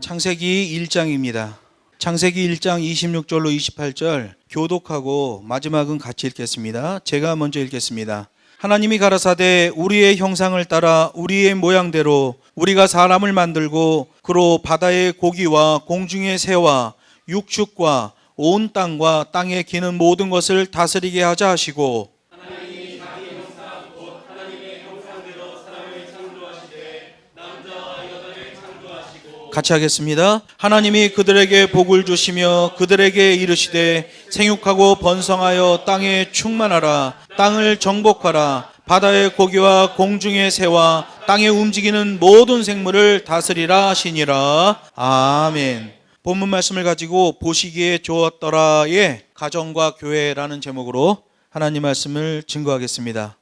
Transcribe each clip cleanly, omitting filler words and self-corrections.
창세기 1장입니다. 창세기 1장 26절로 28절 교독하고 마지막은 같이 읽겠습니다. 제가 먼저 읽겠습니다. 하나님이 가라사대 우리의 형상을 따라 우리의 모양대로 우리가 사람을 만들고 그로 바다의 고기와 공중의 새와 육축과 온 땅과 땅에 기는 모든 것을 다스리게 하자 하시고 하나님이 자기 형상 곧 하나님의 형상대로 사람을 창조하시되 남자와 여자를 창조하시고 같이 하겠습니다. 하나님이 그들에게 복을 주시며 그들에게 이르시되 생육하고 번성하여 땅에 충만하라. 땅을 정복하라. 바다의 고기와 공중의 새와 땅에 움직이는 모든 생물을 다스리라 하시니라. 아멘. 본문 말씀을 가지고 보시기에 좋았더라의 가정과 교회라는 제목으로 하나님 말씀을 증거하겠습니다.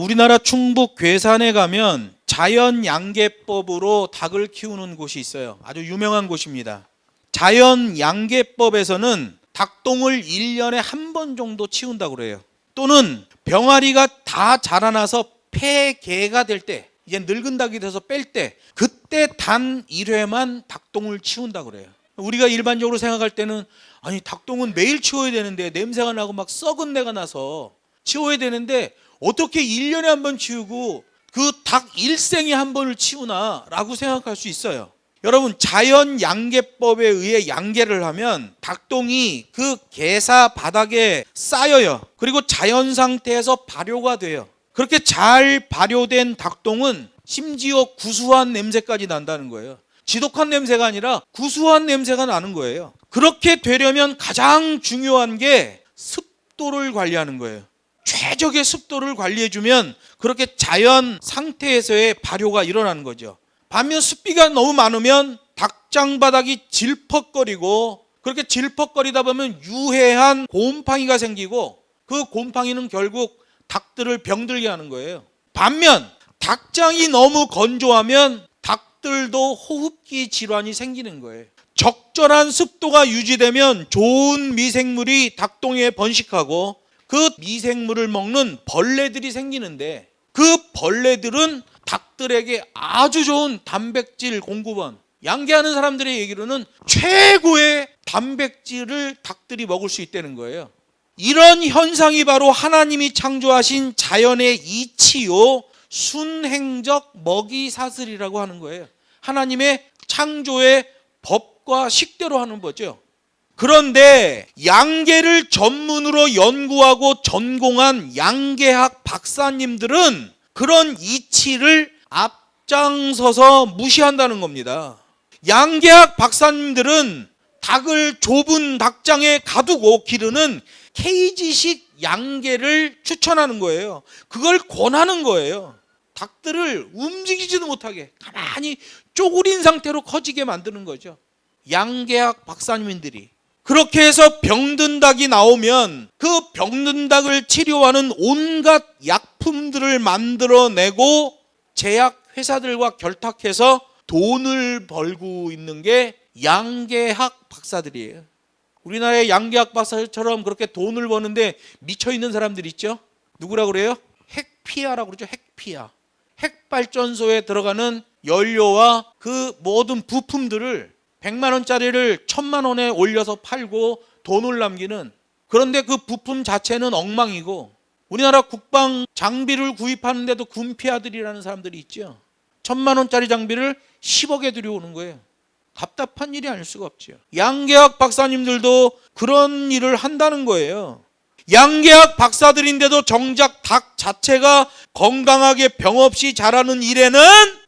우리나라 충북 괴산에 가면 자연 양계법으로 닭을 키우는 곳이 있어요. 아주 유명한 곳입니다. 자연 양계법에서는 닭똥을 1년에 한 번 정도 치운다고 그래요. 또는 병아리가 다 자라나서 폐개가 될 때, 이제 늙은 닭이 돼서 뺄 때, 그때 단 1회만 닭똥을 치운다고 그래요. 우리가 일반적으로 생각할 때는 아니 닭똥은 매일 치워야 되는데 냄새가 나고 막 썩은 내가 나서 치워야 되는데 어떻게 1년에 한 번 치우고 그 닭 일생에 한 번을 치우나 라고 생각할 수 있어요. 여러분, 자연 양계법에 의해 양계를 하면 닭똥이 그 개사 바닥에 쌓여요. 그리고 자연 상태에서 발효가 돼요. 그렇게 잘 발효된 닭똥은 심지어 구수한 냄새까지 난다는 거예요. 지독한 냄새가 아니라 구수한 냄새가 나는 거예요. 그렇게 되려면 가장 중요한 게 습도를 관리하는 거예요. 최적의 습도를 관리해주면 그렇게 자연 상태에서의 발효가 일어나는 거죠. 반면 습기가 너무 많으면 닭장 바닥이 질퍽거리고, 그렇게 질퍽거리다 보면 유해한 곰팡이가 생기고 그 곰팡이는 결국 닭들을 병들게 하는 거예요. 반면 닭장이 너무 건조하면 닭들도 호흡기 질환이 생기는 거예요. 적절한 습도가 유지되면 좋은 미생물이 닭똥에 번식하고 그 미생물을 먹는 벌레들이 생기는데, 그 벌레들은 닭들에게 아주 좋은 단백질 공급원, 양계하는 사람들의 얘기로는 최고의 단백질을 닭들이 먹을 수 있다는 거예요. 이런 현상이 바로 하나님이 창조하신 자연의 이치요 순행적 먹이 사슬이라고 하는 거예요. 하나님의 창조의 법과 식대로 하는 거죠. 그런데 양계를 전문으로 연구하고 전공한 양계학 박사님들은 그런 이치를 앞장서서 무시한다는 겁니다. 양계학 박사님들은 닭을 좁은 닭장에 가두고 기르는 케이지식 양계를 추천하는 거예요. 그걸 권하는 거예요. 닭들을 움직이지도 못하게 가만히 쪼그린 상태로 커지게 만드는 거죠. 양계학 박사님들이. 그렇게 해서 병든 닭이 나오면 그 병든 닭을 치료하는 온갖 약품들을 만들어내고 제약 회사들과 결탁해서 돈을 벌고 있는 게 양계학 박사들이에요. 우리나라의 양계학 박사처럼 그렇게 돈을 버는데 미쳐있는 사람들 있죠? 누구라고 그래요? 핵피아라고 그러죠. 핵피아. 핵발전소에 들어가는 연료와 그 모든 부품들을 100만 원짜리를 1000만 원에 올려서 팔고 돈을 남기는, 그런데 그 부품 자체는 엉망이고, 우리나라 국방 장비를 구입하는데도 군피아들이라는 사람들이 있죠. 1000만 원짜리 장비를 10억에 들여오는 거예요. 답답한 일이 아닐 수가 없죠. 양계학 박사님들도 그런 일을 한다는 거예요. 양계학 박사들인데도 정작 닭 자체가 건강하게 병 없이 자라는 일에는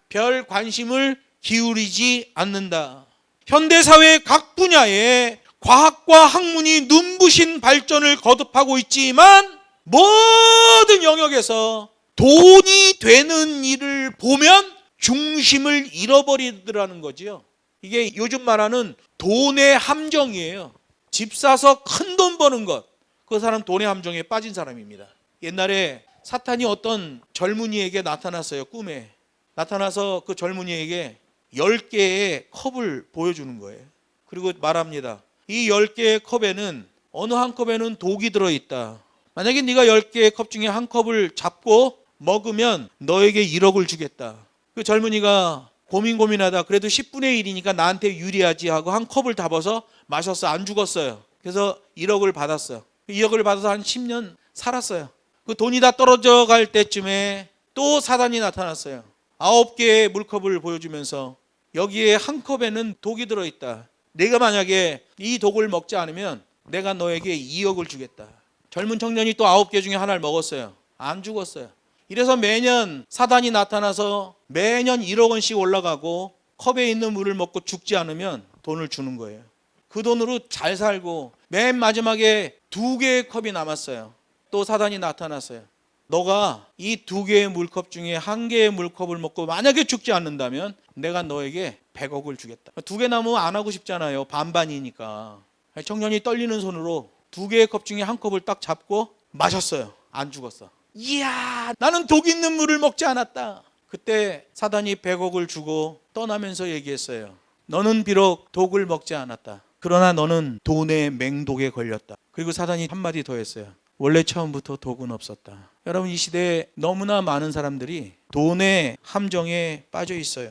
별 관심을 기울이지 않는다. 현대사회의 각 분야에 과학과 학문이 눈부신 발전을 거듭하고 있지만 모든 영역에서 돈이 되는 일을 보면 중심을 잃어버리더라는 거죠. 이게 요즘 말하는 돈의 함정이에요. 집 사서 큰 돈 버는 것, 그 사람 돈의 함정에 빠진 사람입니다. 옛날에 사탄이 어떤 젊은이에게 나타났어요. 꿈에 나타나서 그 젊은이에게 10개의 컵을 보여주는 거예요. 그리고 말합니다. 이 10개의 컵에는 어느 한 컵에는 독이 들어있다. 만약에 네가 10개의 컵 중에 한 컵을 잡고 먹으면 너에게 1억을 주겠다. 그 젊은이가 고민하다 그래도 10분의 1이니까 나한테 유리하지 하고 한 컵을 담아서 마셨어. 안 죽었어요. 그래서 1억을 받았어요. 2억을 받아서 한 10년 살았어요. 그 돈이 다 떨어져 갈 때쯤에 또 사단이 나타났어요. 9개의 물컵을 보여주면서 여기에 한 컵에는 독이 들어있다. 내가 만약에 이 독을 먹지 않으면 내가 너에게 2억을 주겠다. 젊은 청년이 또 9개 중에 하나를 먹었어요. 안 죽었어요. 이래서 매년 사단이 나타나서 매년 1억 원씩 올라가고 컵에 있는 물을 먹고 죽지 않으면 돈을 주는 거예요. 그 돈으로 잘 살고 맨 마지막에 2개의 컵이 남았어요. 또 사단이 나타났어요. 너가 이 2개의 물컵 중에 1개의 물컵을 먹고 만약에 죽지 않는다면 내가 너에게 100억을 주겠다. 2개 남으면 안 하고 싶잖아요. 반반이니까. 청년이 떨리는 손으로 2개의 컵 중에 한 컵을 딱 잡고 마셨어요. 안 죽었어. 이야, 나는 독 있는 물을 먹지 않았다. 그때 사단이 100억을 주고 떠나면서 얘기했어요. 너는 비록 독을 먹지 않았다. 그러나 너는 돈의 맹독에 걸렸다. 그리고 사단이 한마디 더 했어요. 원래 처음부터 독은 없었다. 여러분, 이 시대에 너무나 많은 사람들이 돈의 함정에 빠져 있어요.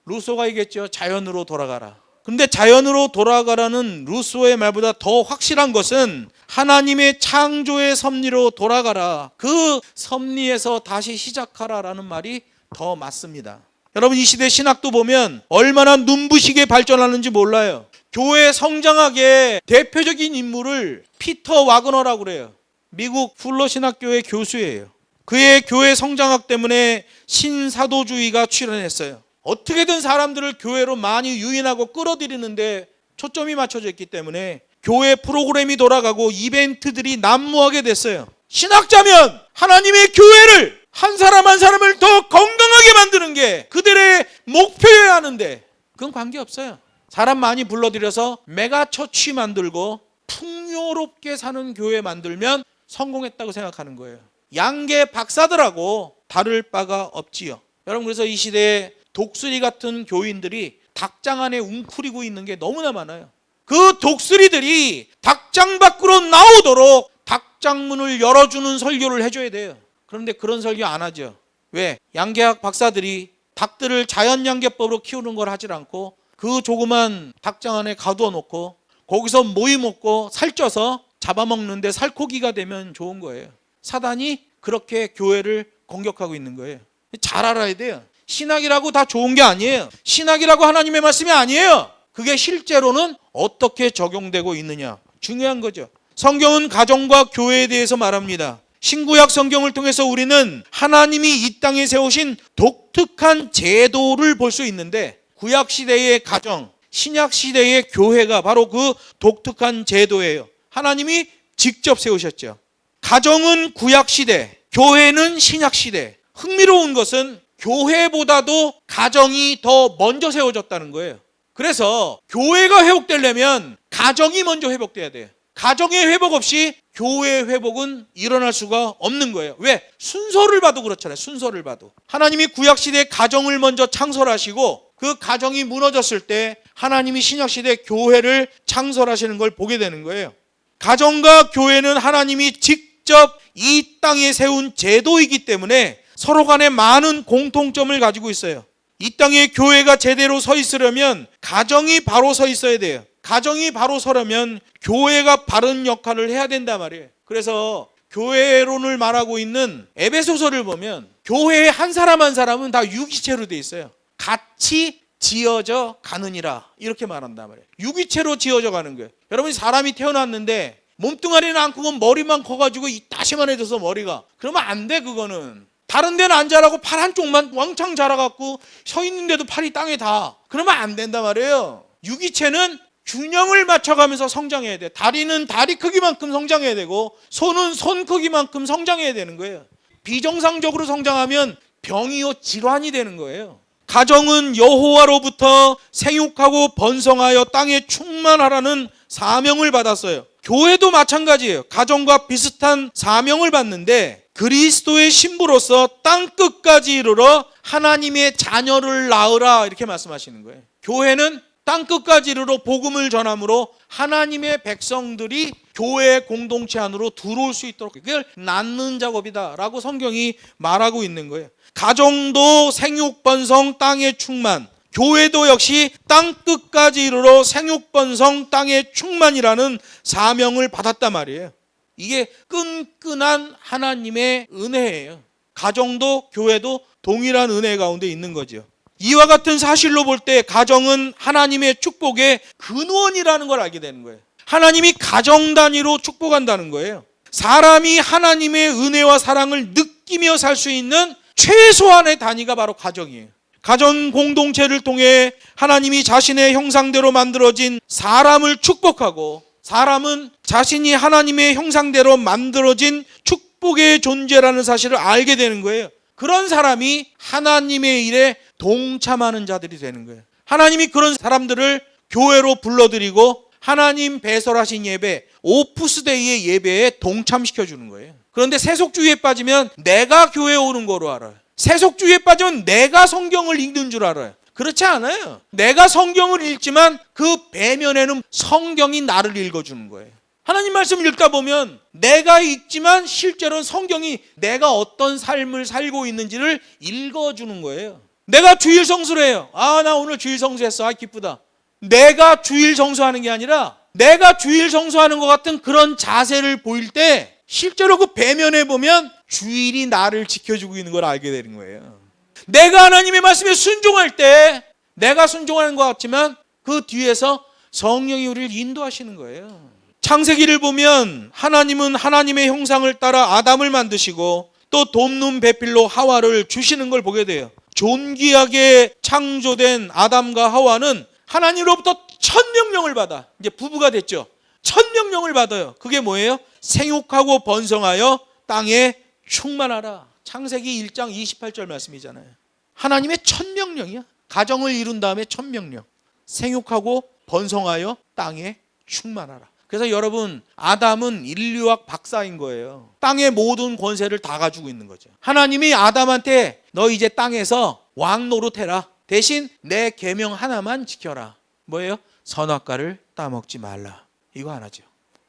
루소가 얘기했죠. 자연으로 돌아가라. 근데 자연으로 돌아가라는 루소의 말보다 더 확실한 것은 하나님의 창조의 섭리로 돌아가라. 그 섭리에서 다시 시작하라라는 말이 더 맞습니다. 여러분, 이 시대 신학도 보면 얼마나 눈부시게 발전하는지 몰라요. 교회 성장학의 대표적인 인물을 피터 와그너라고 그래요. 미국 풀러 신학교의 교수예요. 그의 교회 성장학 때문에 신사도주의가 출현했어요. 어떻게든 사람들을 교회로 많이 유인하고 끌어들이는데 초점이 맞춰져 있기 때문에 교회 프로그램이 돌아가고 이벤트들이 난무하게 됐어요. 신학자면 하나님의 교회를 한 사람 한 사람을 더 건강하게 만드는 게 그들의 목표여야 하는데 그건 관계없어요. 사람 많이 불러들여서 메가처치 만들고 풍요롭게 사는 교회 만들면 성공했다고 생각하는 거예요. 양계 박사들하고 다를 바가 없지요. 여러분, 그래서 이 시대에 독수리 같은 교인들이 닭장 안에 웅크리고 있는 게 너무나 많아요. 그 독수리들이 닭장 밖으로 나오도록 닭장문을 열어주는 설교를 해줘야 돼요. 그런데 그런 설교 안 하죠. 왜? 양계학 박사들이 닭들을 자연양계법으로 키우는 걸 하질 않고 그 조그만 닭장 안에 가두어 놓고 거기서 모이 먹고 살쪄서 잡아먹는데 살코기가 되면 좋은 거예요. 사단이 그렇게 교회를 공격하고 있는 거예요. 잘 알아야 돼요. 신학이라고 다 좋은 게 아니에요. 신학이라고 하나님의 말씀이 아니에요. 그게 실제로는 어떻게 적용되고 있느냐, 중요한 거죠. 성경은 가정과 교회에 대해서 말합니다. 신구약 성경을 통해서 우리는 하나님이 이 땅에 세우신 독특한 제도를 볼 수 있는데 구약 시대의 가정, 신약 시대의 교회가 바로 그 독특한 제도예요. 하나님이 직접 세우셨죠. 가정은 구약 시대, 교회는 신약 시대. 흥미로운 것은 교회보다도 가정이 더 먼저 세워졌다는 거예요. 그래서 교회가 회복되려면 가정이 먼저 회복돼야 돼요. 가정의 회복 없이 교회의 회복은 일어날 수가 없는 거예요. 왜? 순서를 봐도 그렇잖아요. 순서를 봐도. 하나님이 구약시대에 가정을 먼저 창설하시고 그 가정이 무너졌을 때 하나님이 신약시대 교회를 창설하시는 걸 보게 되는 거예요. 가정과 교회는 하나님이 직접 이 땅에 세운 제도이기 때문에 서로 간에 많은 공통점을 가지고 있어요. 이 땅에 교회가 제대로 서 있으려면 가정이 바로 서 있어야 돼요. 가정이 바로 서려면 교회가 바른 역할을 해야 된단 말이에요. 그래서 교회론을 말하고 있는 에베소서를 보면 교회의 한 사람 한 사람은 다 유기체로 돼 있어요. 같이 지어져 가느니라 이렇게 말한단 말이에요. 유기체로 지어져 가는 거예요. 여러분이 사람이 태어났는데 몸뚱아리는 안 크고 머리만 커가지고 이따시만해져서 머리가, 그러면 안 돼. 그거는 다른 데는 안 자라고 팔 한쪽만 왕창 자라갖고 서 있는데도 팔이 땅에 닿아. 그러면 안 된단 말이에요. 유기체는 균형을 맞춰가면서 성장해야 돼. 다리는 다리 크기만큼 성장해야 되고 손은 손 크기만큼 성장해야 되는 거예요. 비정상적으로 성장하면 병이요 질환이 되는 거예요. 가정은 여호와로부터 생육하고 번성하여 땅에 충만하라는 사명을 받았어요. 교회도 마찬가지예요. 가정과 비슷한 사명을 받는데 그리스도의 신부로서 땅끝까지 이르러 하나님의 자녀를 낳으라 이렇게 말씀하시는 거예요. 교회는 땅끝까지 이르러 복음을 전함으로 하나님의 백성들이 교회 공동체 안으로 들어올 수 있도록 그걸 낳는 작업이다 라고 성경이 말하고 있는 거예요. 가정도 생육 번성 땅의 충만, 교회도 역시 땅 끝까지 이르러 생육번성 땅의 충만이라는 사명을 받았단 말이에요. 이게 끈끈한 하나님의 은혜예요. 가정도 교회도 동일한 은혜 가운데 있는 거죠. 이와 같은 사실로 볼 때 가정은 하나님의 축복의 근원이라는 걸 알게 되는 거예요. 하나님이 가정 단위로 축복한다는 거예요. 사람이 하나님의 은혜와 사랑을 느끼며 살 수 있는 최소한의 단위가 바로 가정이에요. 가정 공동체를 통해 하나님이 자신의 형상대로 만들어진 사람을 축복하고, 사람은 자신이 하나님의 형상대로 만들어진 축복의 존재라는 사실을 알게 되는 거예요. 그런 사람이 하나님의 일에 동참하는 자들이 되는 거예요. 하나님이 그런 사람들을 교회로 불러들이고 하나님 배설하신 예배, 오프스데이의 예배에 동참시켜 주는 거예요. 그런데 세속주의에 빠지면 내가 교회에 오는 거로 알아요. 세속주의에 빠지면 내가 성경을 읽는 줄 알아요. 그렇지 않아요. 내가 성경을 읽지만 그 배면에는 성경이 나를 읽어주는 거예요. 하나님 말씀을 읽다 보면 내가 읽지만 실제로는 성경이 내가 어떤 삶을 살고 있는지를 읽어주는 거예요. 내가 주일 성수를 해요. 나 오늘 주일 성수했어. 기쁘다. 내가 주일 성수하는 게 아니라 내가 주일 성수하는 것 같은 그런 자세를 보일 때 실제로 그 배면에 보면 주일이 나를 지켜주고 있는 걸 알게 되는 거예요. 내가 하나님의 말씀에 순종할 때 내가 순종하는 것 같지만 그 뒤에서 성령이 우리를 인도하시는 거예요. 창세기를 보면 하나님은 하나님의 형상을 따라 아담을 만드시고 또 돕는 배필로 하와를 주시는 걸 보게 돼요. 존귀하게 창조된 아담과 하와는 하나님으로부터 첫 명령을 받아 이제 부부가 됐죠. 첫 명령을 받아요. 그게 뭐예요? 생육하고 번성하여 땅에 충만하라. 창세기 1장 28절 말씀이잖아요. 하나님의 첫 명령이야. 가정을 이룬 다음에 첫 명령. 생육하고 번성하여 땅에 충만하라. 그래서 여러분, 아담은 인류학 박사인 거예요. 땅의 모든 권세를 다 가지고 있는 거죠. 하나님이 아담한테 너 이제 땅에서 왕 노릇해라. 대신 내 계명 하나만 지켜라. 뭐예요? 선악과를 따먹지 말라. 이거 하나죠.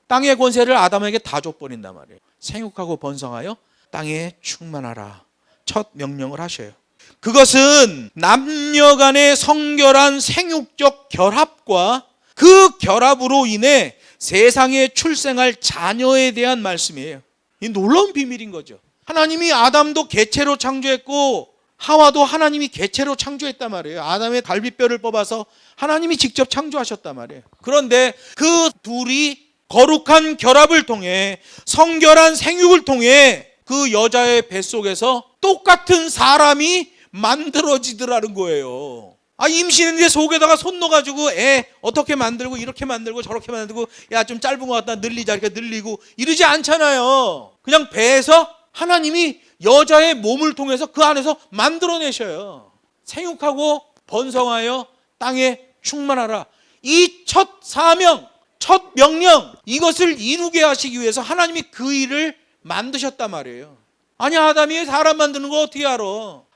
땅의 권세를 아담에게 다 줘버린단 말이에요. 생육하고 번성하여 땅에 충만하라. 첫 명령을 하셔요. 그것은 남녀 간의 성결한 생육적 결합과 그 결합으로 인해 세상에 출생할 자녀에 대한 말씀이에요. 이 놀라운 비밀인 거죠. 하나님이 아담도 개체로 창조했고 하와도 하나님이 개체로 창조했단 말이에요. 아담의 갈비뼈를 뽑아서 하나님이 직접 창조하셨단 말이에요. 그런데 그 둘이 거룩한 결합을 통해 성결한 생육을 통해 그 여자의 뱃속에서 똑같은 사람이 만들어지더라는 거예요. 임신했는데 속에다가 손 넣어가지고 애 어떻게 만들고 이렇게 만들고 저렇게 만들고 야 좀 짧은 것 같다 늘리자 이렇게 늘리고 이러지 않잖아요. 그냥 배에서 하나님이 여자의 몸을 통해서 그 안에서 만들어내셔요. 생육하고 번성하여 땅에 충만하라. 이 첫 사명, 첫 명령, 이것을 이루게 하시기 위해서 하나님이 그 일을 만드셨단 말이에요. 아니, 아담이 사람 만드는 걸 어떻게 알아?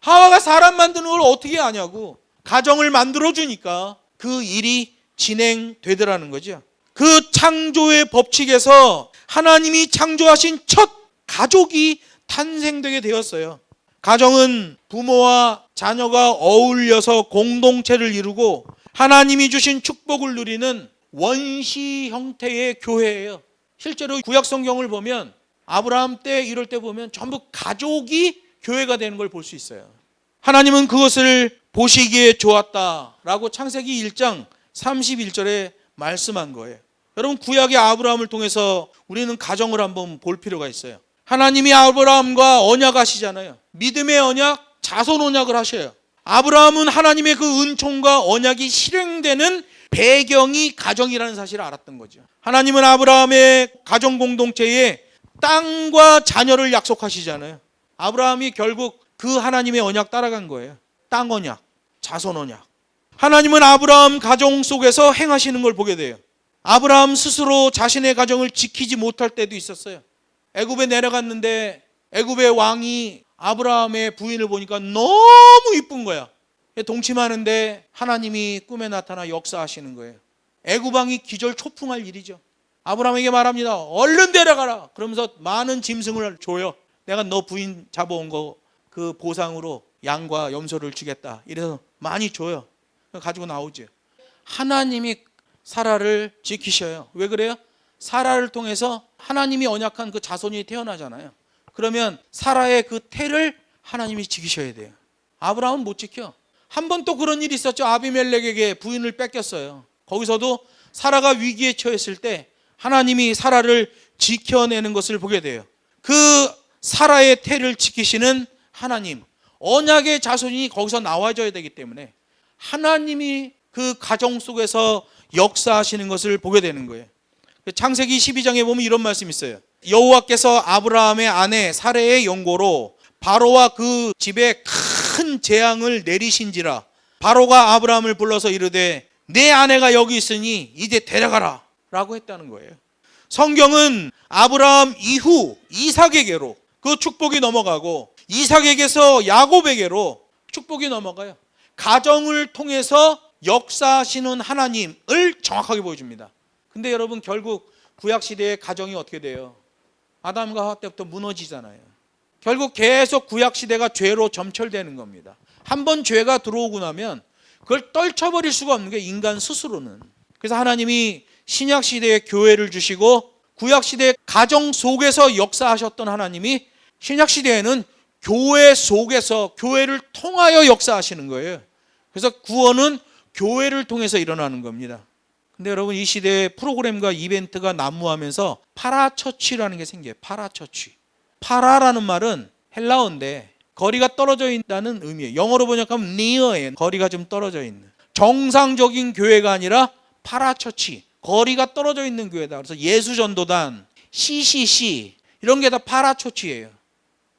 하와가 사람 만드는 걸 어떻게 아냐고. 가정을 만들어주니까 그 일이 진행되더라는 거죠. 그 창조의 법칙에서 하나님이 창조하신 첫 가족이 탄생되게 되었어요. 가정은 부모와 자녀가 어울려서 공동체를 이루고 하나님이 주신 축복을 누리는 원시 형태의 교회예요. 실제로 구약 성경을 보면 아브라함 때 이럴 때 보면 전부 가족이 교회가 되는 걸 볼 수 있어요. 하나님은 그것을 보시기에 좋았다라고 창세기 1장 31절에 말씀한 거예요. 여러분, 구약의 아브라함을 통해서 우리는 가정을 한번 볼 필요가 있어요. 하나님이 아브라함과 언약하시잖아요. 믿음의 언약, 자손 언약을 하셔요. 아브라함은 하나님의 그 은총과 언약이 실행되는 배경이 가정이라는 사실을 알았던 거죠. 하나님은 아브라함의 가정 공동체에 땅과 자녀를 약속하시잖아요. 아브라함이 결국 그 하나님의 언약 따라간 거예요. 땅 언약, 자손 언약. 하나님은 아브라함 가정 속에서 행하시는 걸 보게 돼요. 아브라함 스스로 자신의 가정을 지키지 못할 때도 있었어요. 애굽에 내려갔는데 애굽의 왕이 아브라함의 부인을 보니까 너무 이쁜 거야. 동침하는데 하나님이 꿈에 나타나 역사하시는 거예요. 애굽 왕이 기절초풍할 일이죠. 아브라함에게 말합니다. 얼른 데려가라. 그러면서 많은 짐승을 줘요. 내가 너 부인 잡아온 거 그 보상으로 양과 염소를 주겠다. 이래서 많이 줘요. 가지고 나오죠. 하나님이 사라를 지키셔요. 왜 그래요? 사라를 통해서 하나님이 언약한 그 자손이 태어나잖아요. 그러면 사라의 그 태를 하나님이 지키셔야 돼요. 아브라함은 못 지켜. 한 번 또 그런 일이 있었죠. 아비멜렉에게 부인을 뺏겼어요. 거기서도 사라가 위기에 처했을 때 하나님이 사라를 지켜내는 것을 보게 돼요. 그 사라의 태를 지키시는 하나님, 언약의 자손이 거기서 나와줘야 되기 때문에 하나님이 그 가정 속에서 역사하시는 것을 보게 되는 거예요. 창세기 12장에 보면 이런 말씀이 있어요. 여호와께서 아브라함의 아내 사레의 용고로 바로와 그 집에 큰 재앙을 내리신지라. 바로가 아브라함을 불러서 이르되 내 아내가 여기 있으니 이제 데려가라 라고 했다는 거예요. 성경은 아브라함 이후 이삭에게로 그 축복이 넘어가고, 이삭에게서 야곱에게로 축복이 넘어가요. 가정을 통해서 역사하시는 하나님을 정확하게 보여줍니다. 근데 여러분, 결국 구약시대의 가정이 어떻게 돼요? 아담과 하와 때부터 무너지잖아요. 결국 계속 구약시대가 죄로 점철되는 겁니다. 한번 죄가 들어오고 나면 그걸 떨쳐버릴 수가 없는 게 인간 스스로는. 그래서 하나님이 신약시대에 교회를 주시고 구약시대의 가정 속에서 역사하셨던 하나님이 신약시대에는 교회 속에서 교회를 통하여 역사하시는 거예요. 그래서 구원은 교회를 통해서 일어나는 겁니다. 근데 여러분, 이 시대에 프로그램과 이벤트가 난무하면서 파라처치라는 게 생겨요. 파라처치. 파라라는 말은 헬라어인데 거리가 떨어져 있다는 의미예요. 영어로 번역하면 near예요. 거리가 좀 떨어져 있는. 정상적인 교회가 아니라 파라처치, 거리가 떨어져 있는 교회다. 그래서 예수전도단, CCC 이런 게 다 파라처치예요.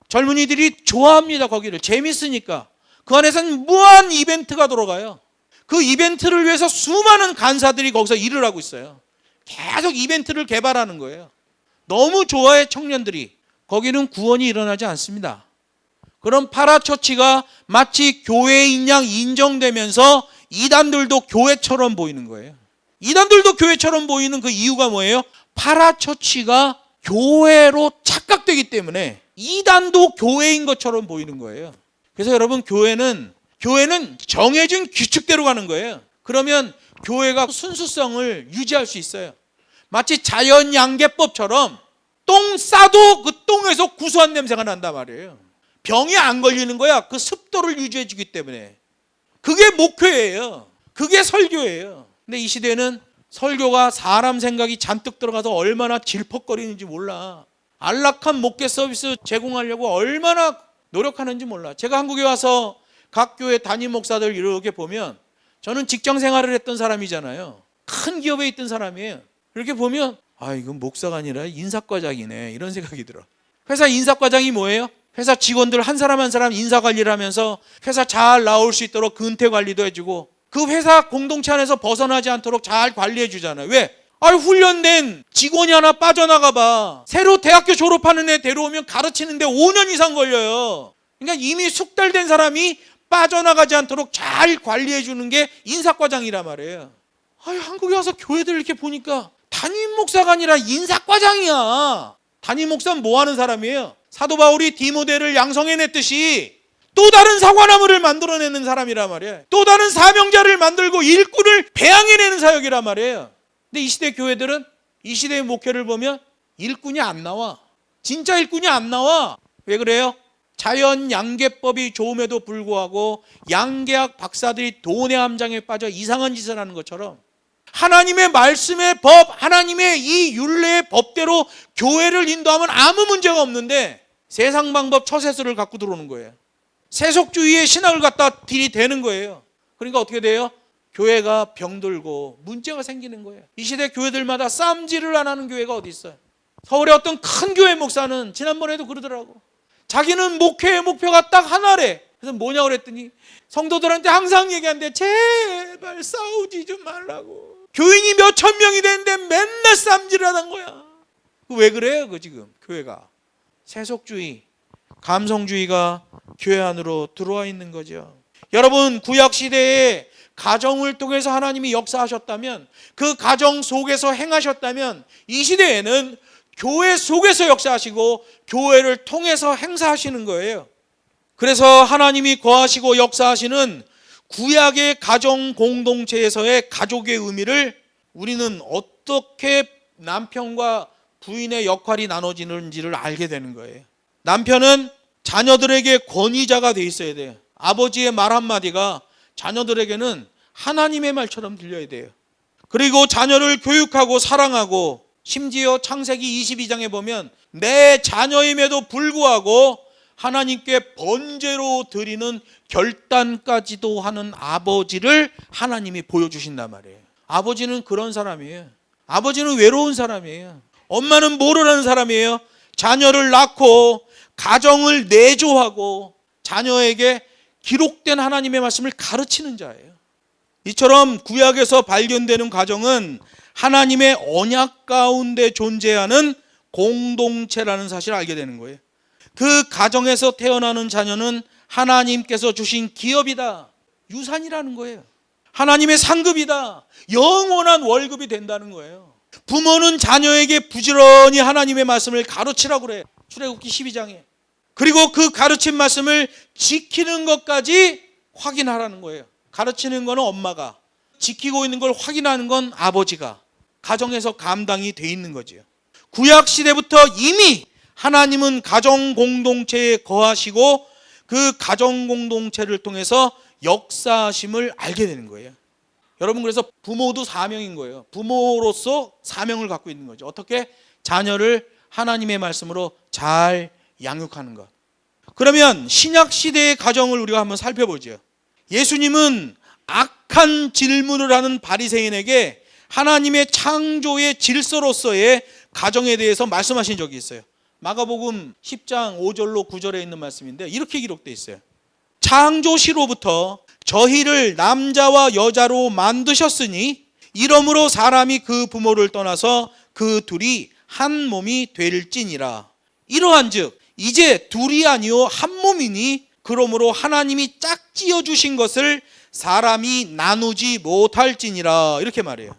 젊은이들이 좋아합니다. 거기를. 재밌으니까. 그 안에서는 무한 이벤트가 돌아가요. 그 이벤트를 위해서 수많은 간사들이 거기서 일을 하고 있어요. 계속 이벤트를 개발하는 거예요. 너무 좋아해, 청년들이. 거기는 구원이 일어나지 않습니다. 그럼 파라처치가 마치 교회인 양 인정되면서 이단들도 교회처럼 보이는 거예요. 이단들도 교회처럼 보이는 그 이유가 뭐예요? 파라처치가 교회로 착각되기 때문에 이단도 교회인 것처럼 보이는 거예요. 그래서 여러분, 교회는 정해진 규칙대로 가는 거예요. 그러면 교회가 순수성을 유지할 수 있어요. 마치 자연양계법처럼 똥 싸도 그 똥에서 구수한 냄새가 난단 말이에요. 병이 안 걸리는 거야. 그 습도를 유지해 주기 때문에. 그게 목회예요. 그게 설교예요. 근데 이 시대는 설교가 사람 생각이 잔뜩 들어가서 얼마나 질퍽거리는지 몰라. 안락한 목회 서비스 제공하려고 얼마나 노력하는지 몰라. 제가 한국에 와서 각 교회 담임 목사들 이렇게 보면, 저는 직장 생활을 했던 사람이잖아요. 큰 기업에 있던 사람이에요. 이렇게 보면 이건 목사가 아니라 인사과장이네, 이런 생각이 들어. 회사 인사과장이 뭐예요? 회사 직원들 한 사람 한 사람 인사관리를 하면서 회사 잘 나올 수 있도록 근태관리도 해주고, 그 회사 공동체 안에서 벗어나지 않도록 잘 관리해 주잖아요. 왜? 훈련된 직원이 하나 빠져나가 봐. 새로 대학교 졸업하는 애 데려오면 가르치는데 5년 이상 걸려요. 그러니까 이미 숙달된 사람이 빠져나가지 않도록 잘 관리해 주는 게 인사과장이란 말이에요. 한국에 와서 교회들 이렇게 보니까 담임 목사가 아니라 인사과장이야. 담임 목사는 뭐 하는 사람이에요? 사도 바울이 디모데를 양성해냈듯이 또 다른 사과나무를 만들어내는 사람이란 말이에요. 또 다른 사명자를 만들고 일꾼을 배양해내는 사역이란 말이에요. 근데 이 시대 교회들은, 이 시대의 목회를 보면 일꾼이 안 나와. 진짜 일꾼이 안 나와. 왜 그래요? 자연 양계법이 좋음에도 불구하고 양계학 박사들이 돈의 함정에 빠져 이상한 짓을 하는 것처럼, 하나님의 말씀의 법, 하나님의 이 율례의 법대로 교회를 인도하면 아무 문제가 없는데 세상 방법 처세술을 갖고 들어오는 거예요. 세속주의의 신학을 갖다 들이대는 거예요. 그러니까 어떻게 돼요? 교회가 병들고 문제가 생기는 거예요. 이 시대 교회들마다 쌈질을 안 하는 교회가 어디 있어요? 서울의 어떤 큰 교회 목사는 지난번에도 그러더라고. 자기는 목회의 목표가 딱 하나래. 그래서 뭐냐고 그랬더니 성도들한테 항상 얘기하는데, 제발 싸우지 좀 말라고. 교인이 몇천 명이 되는데 맨날 쌈질을 하는 거야. 왜 그래요? 지금 교회가 세속주의, 감성주의가 교회 안으로 들어와 있는 거죠. 여러분, 구약시대에 가정을 통해서 하나님이 역사하셨다면, 그 가정 속에서 행하셨다면, 이 시대에는 교회 속에서 역사하시고 교회를 통해서 행사하시는 거예요. 그래서 하나님이 거하시고 역사하시는 구약의 가정 공동체에서의 가족의 의미를 우리는 어떻게 남편과 부인의 역할이 나눠지는지를 알게 되는 거예요. 남편은 자녀들에게 권위자가 돼 있어야 돼요. 아버지의 말 한마디가 자녀들에게는 하나님의 말처럼 들려야 돼요. 그리고 자녀를 교육하고 사랑하고, 심지어 창세기 22장에 보면 내 자녀임에도 불구하고 하나님께 번제로 드리는 결단까지도 하는 아버지를 하나님이 보여주신단 말이에요. 아버지는 그런 사람이에요. 아버지는 외로운 사람이에요. 엄마는 뭐를 사람이에요? 자녀를 낳고 가정을 내조하고 자녀에게 기록된 하나님의 말씀을 가르치는 자예요. 이처럼 구약에서 발견되는 가정은 하나님의 언약 가운데 존재하는 공동체라는 사실을 알게 되는 거예요. 그 가정에서 태어나는 자녀는 하나님께서 주신 기업이다, 유산이라는 거예요. 하나님의 상급이다, 영원한 월급이 된다는 거예요. 부모는 자녀에게 부지런히 하나님의 말씀을 가르치라고 그래요. 출애굽기 12장에. 그리고 그 가르친 말씀을 지키는 것까지 확인하라는 거예요. 가르치는 거는 엄마가, 지키고 있는 걸 확인하는 건 아버지가, 가정에서 감당이 돼 있는 거죠. 구약 시대부터 이미 하나님은 가정 공동체에 거하시고 그 가정 공동체를 통해서 역사하심을 알게 되는 거예요. 여러분, 그래서 부모도 사명인 거예요. 부모로서 사명을 갖고 있는 거죠. 어떻게? 자녀를 하나님의 말씀으로 잘 양육하는 것. 그러면 신약 시대의 가정을 우리가 한번 살펴보죠. 예수님은 악한 질문을 하는 바리새인에게 하나님의 창조의 질서로서의 가정에 대해서 말씀하신 적이 있어요. 마가복음 10장 5절로 9절에 있는 말씀인데 이렇게 기록되어 있어요. 창조시로부터 저희를 남자와 여자로 만드셨으니 이러므로 사람이 그 부모를 떠나서 그 둘이 한 몸이 될지니라. 이러한즉 이제 둘이 아니요 한 몸이니 그러므로 하나님이 짝지어 주신 것을 사람이 나누지 못할지니라. 이렇게 말해요.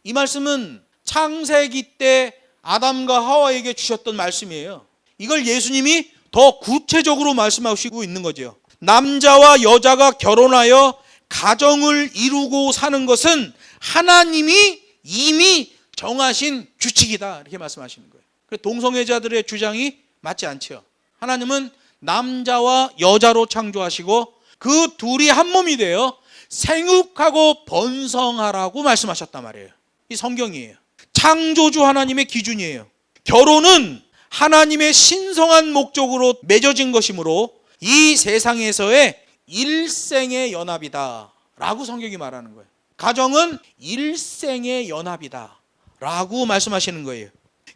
이 말씀은 창세기 때 아담과 하와에게 주셨던 말씀이에요. 이걸 예수님이 더 구체적으로 말씀하시고 있는 거죠. 남자와 여자가 결혼하여 가정을 이루고 사는 것은 하나님이 이미 정하신 규칙이다, 이렇게 말씀하시는 거예요. 동성애자들의 주장이 맞지 않죠. 하나님은 남자와 여자로 창조하시고 그 둘이 한 몸이 되어 생육하고 번성하라고 말씀하셨단 말이에요. 이 성경이에요. 창조주 하나님의 기준이에요. 결혼은 하나님의 신성한 목적으로 맺어진 것이므로 이 세상에서의 일생의 연합이다 라고 성경이 말하는 거예요. 가정은 일생의 연합이다 라고 말씀하시는 거예요.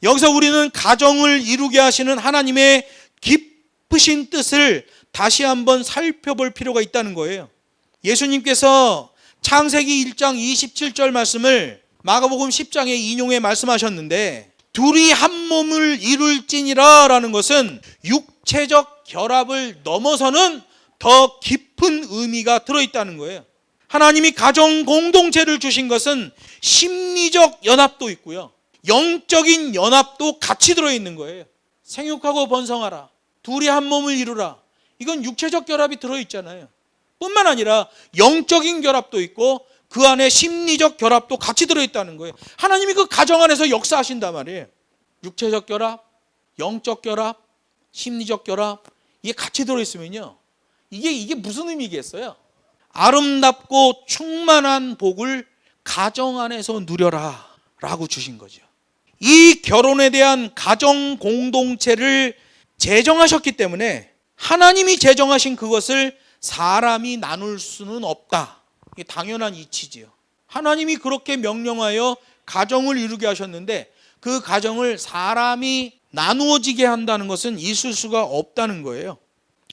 여기서 우리는 가정을 이루게 하시는 하나님의 깊으신 뜻을 다시 한번 살펴볼 필요가 있다는 거예요. 예수님께서 창세기 1장 27절 말씀을 마가복음 10장에 인용해 말씀하셨는데, 둘이 한 몸을 이룰지니라 라는 것은 육체적 결합을 넘어서는 더 깊은 의미가 들어있다는 거예요. 하나님이 가정 공동체를 주신 것은 심리적 연합도 있고요, 영적인 연합도 같이 들어있는 거예요. 생육하고 번성하라, 둘이 한 몸을 이루라, 이건 육체적 결합이 들어있잖아요. 뿐만 아니라 영적인 결합도 있고 그 안에 심리적 결합도 같이 들어있다는 거예요. 하나님이 그 가정 안에서 역사하신단 말이에요. 육체적 결합, 영적 결합, 심리적 결합, 이게 같이 들어있으면요, 이게 무슨 의미겠어요? 아름답고 충만한 복을 가정 안에서 누려라 라고 주신 거죠. 이 결혼에 대한 가정 공동체를 제정하셨기 때문에 하나님이 제정하신 그것을 사람이 나눌 수는 없다. 이게 당연한 이치지요. 하나님이 그렇게 명령하여 가정을 이루게 하셨는데 그 가정을 사람이 나누어지게 한다는 것은 있을 수가 없다는 거예요.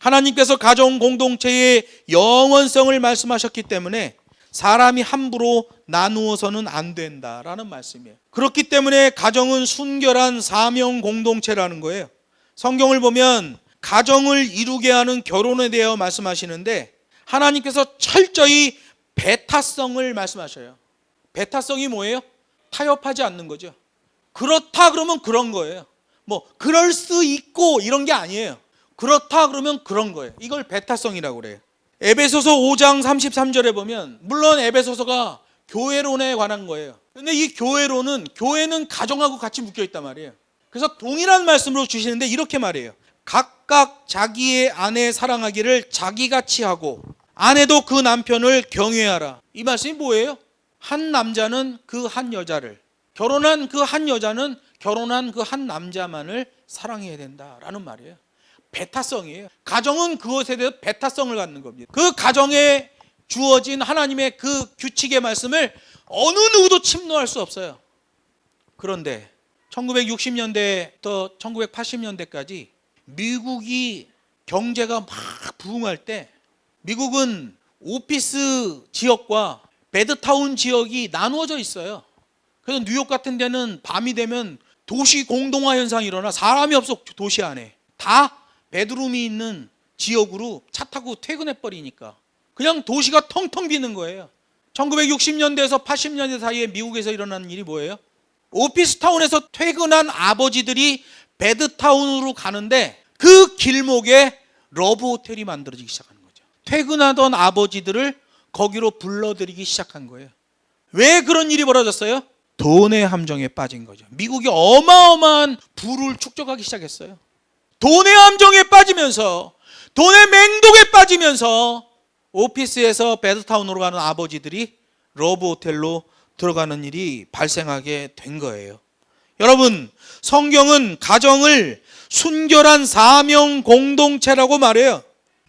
하나님께서 가정 공동체의 영원성을 말씀하셨기 때문에 사람이 함부로 나누어서는 안 된다라는 말씀이에요. 그렇기 때문에 가정은 순결한 사명 공동체라는 거예요. 성경을 보면 가정을 이루게 하는 결혼에 대해 말씀하시는데 하나님께서 철저히 배타성을 말씀하셔요. 배타성이 뭐예요? 타협하지 않는 거죠. 그렇다 그러면 그런 거예요. 뭐 그럴 수 있고 이런 게 아니에요. 그렇다 그러면 그런 거예요. 이걸 배타성이라고 그래요. 에베소서 5장 33절에 보면, 물론 에베소서가 교회론에 관한 거예요. 근데 이 교회론은, 교회는 가정하고 같이 묶여 있단 말이에요. 그래서 동일한 말씀으로 주시는데 이렇게 말해요. 각각 자기의 아내 사랑하기를 자기같이 하고 아내도 그 남편을 경외하라. 이 말씀이 뭐예요? 한 남자는 그 한 여자를, 결혼한 그 한 여자는 결혼한 그 한 남자만을 사랑해야 된다라는 말이에요. 배타성이에요. 가정은 그것에 대해서 배타성을 갖는 겁니다. 그 가정에 주어진 하나님의 그 규칙의 말씀을 어느 누구도 침노할 수 없어요. 그런데 1960년대부터 1980년대까지 미국이 경제가 막 부흥할 때, 미국은 오피스 지역과 배드타운 지역이 나누어져 있어요. 그래서 뉴욕 같은 데는 밤이 되면 도시 공동화 현상이 일어나. 사람이 없어. 도시 안에 다 베드룸이 있는 지역으로 차 타고 퇴근해 버리니까 그냥 도시가 텅텅 비는 거예요. 1960년대에서 80년대 사이에 미국에서 일어난 일이 뭐예요? 오피스타운에서 퇴근한 아버지들이 배드타운으로 가는데 그 길목에 러브호텔이 만들어지기 시작한 거죠. 퇴근하던 아버지들을 거기로 불러들이기 시작한 거예요. 왜 그런 일이 벌어졌어요? 돈의 함정에 빠진 거죠. 미국이 어마어마한 부를 축적하기 시작했어요. 돈의 함정에 빠지면서, 돈의 맹독에 빠지면서 오피스에서 배드타운으로 가는 아버지들이 러브호텔로 들어가는 일이 발생하게 된 거예요. 여러분, 성경은 가정을 순결한 사명 공동체라고 말해요.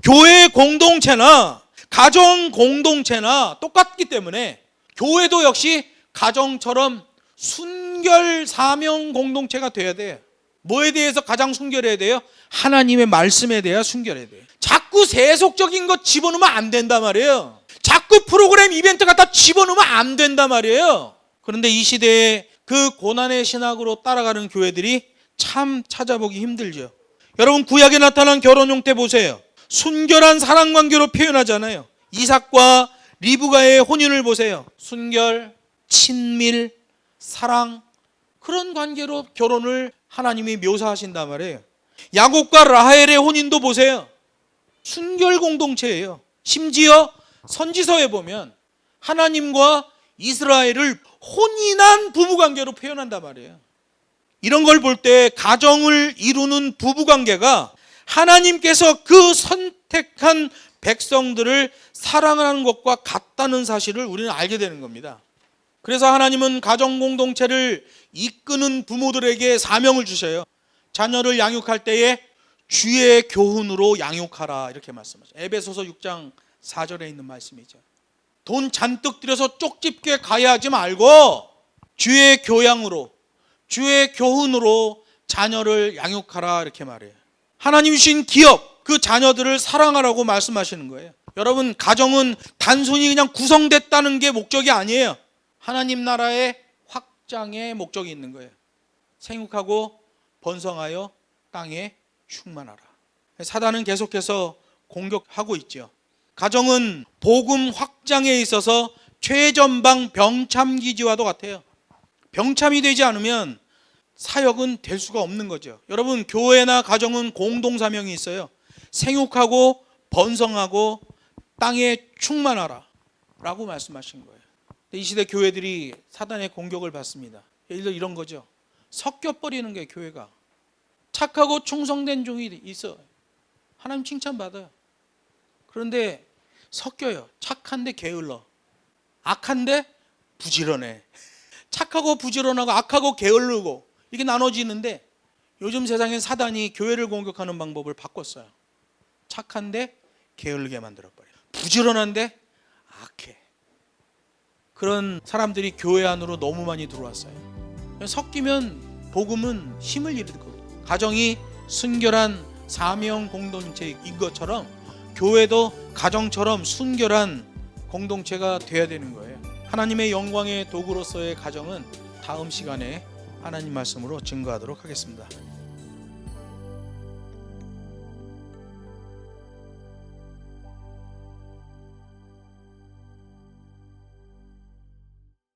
교회 공동체나 가정 공동체나 똑같기 때문에 교회도 역시 가정처럼 순결 사명 공동체가 돼야 돼요. 뭐에 대해서 가장 순결해야 돼요? 하나님의 말씀에 대해 순결해야 돼요. 자꾸 세속적인 것 집어넣으면 안 된단 말이에요. 자꾸 프로그램 이벤트 갖다 집어넣으면 안 된단 말이에요. 그런데 이 시대에 그 고난의 신학으로 따라가는 교회들이 참 찾아보기 힘들죠. 여러분, 구약에 나타난 결혼 형태 보세요. 순결한 사랑 관계로 표현하잖아요. 이삭과 리브가의 혼인을 보세요. 순결, 친밀, 사랑, 그런 관계로 결혼을 하나님이 묘사하신단 말이에요. 야곱과 라헬의 혼인도 보세요. 순결 공동체예요. 심지어 선지서에 보면 하나님과 이스라엘을 혼인한 부부관계로 표현한단 말이에요. 이런 걸 볼 때 가정을 이루는 부부관계가 하나님께서 그 선택한 백성들을 사랑하는 것과 같다는 사실을 우리는 알게 되는 겁니다. 그래서 하나님은 가정 공동체를 이끄는 부모들에게 사명을 주셔요. 자녀를 양육할 때에 주의 교훈으로 양육하라, 이렇게 말씀하셔요. 에베소서 6장 4절에 있는 말씀이죠. 돈 잔뜩 들여서 쪽집게 가야하지 말고 주의 교양으로, 주의 교훈으로 자녀를 양육하라, 이렇게 말해요. 하나님 주신 기업, 그 자녀들을 사랑하라고 말씀하시는 거예요. 여러분, 가정은 단순히 그냥 구성됐다는 게 목적이 아니에요. 하나님 나라의 확장의 목적이 있는 거예요. 생육하고 번성하여 땅에 충만하라. 사단은 계속해서 공격하고 있죠. 가정은 복음 확장에 있어서 최전방 병참기지와도 같아요. 병참이 되지 않으면 사역은 될 수가 없는 거죠. 여러분, 교회나 가정은 공동사명이 있어요. 생육하고 번성하고 땅에 충만하라 라고 말씀하신 거예요. 이 시대 교회들이 사단의 공격을 받습니다. 예를 들어 이런 거죠. 섞여버리는 게 교회가. 착하고 충성된 종이 있어. 하나님 칭찬받아요. 그런데 섞여요. 착한데 게을러. 악한데 부지런해. 착하고 부지런하고 악하고 게을르고 이게 나눠지는데, 요즘 세상엔 사단이 교회를 공격하는 방법을 바꿨어요. 착한데 게을르게 만들어버려요. 부지런한데 악해. 그런 사람들이 교회 안으로 너무 많이 들어왔어요. 섞이면 복음은 힘을 잃거든요. 가정이 순결한 사명 공동체인 것처럼 교회도 가정처럼 순결한 공동체가 되어야 되는 거예요. 하나님의 영광의 도구로서의 가정은 다음 시간에 하나님 말씀으로 증거하도록 하겠습니다.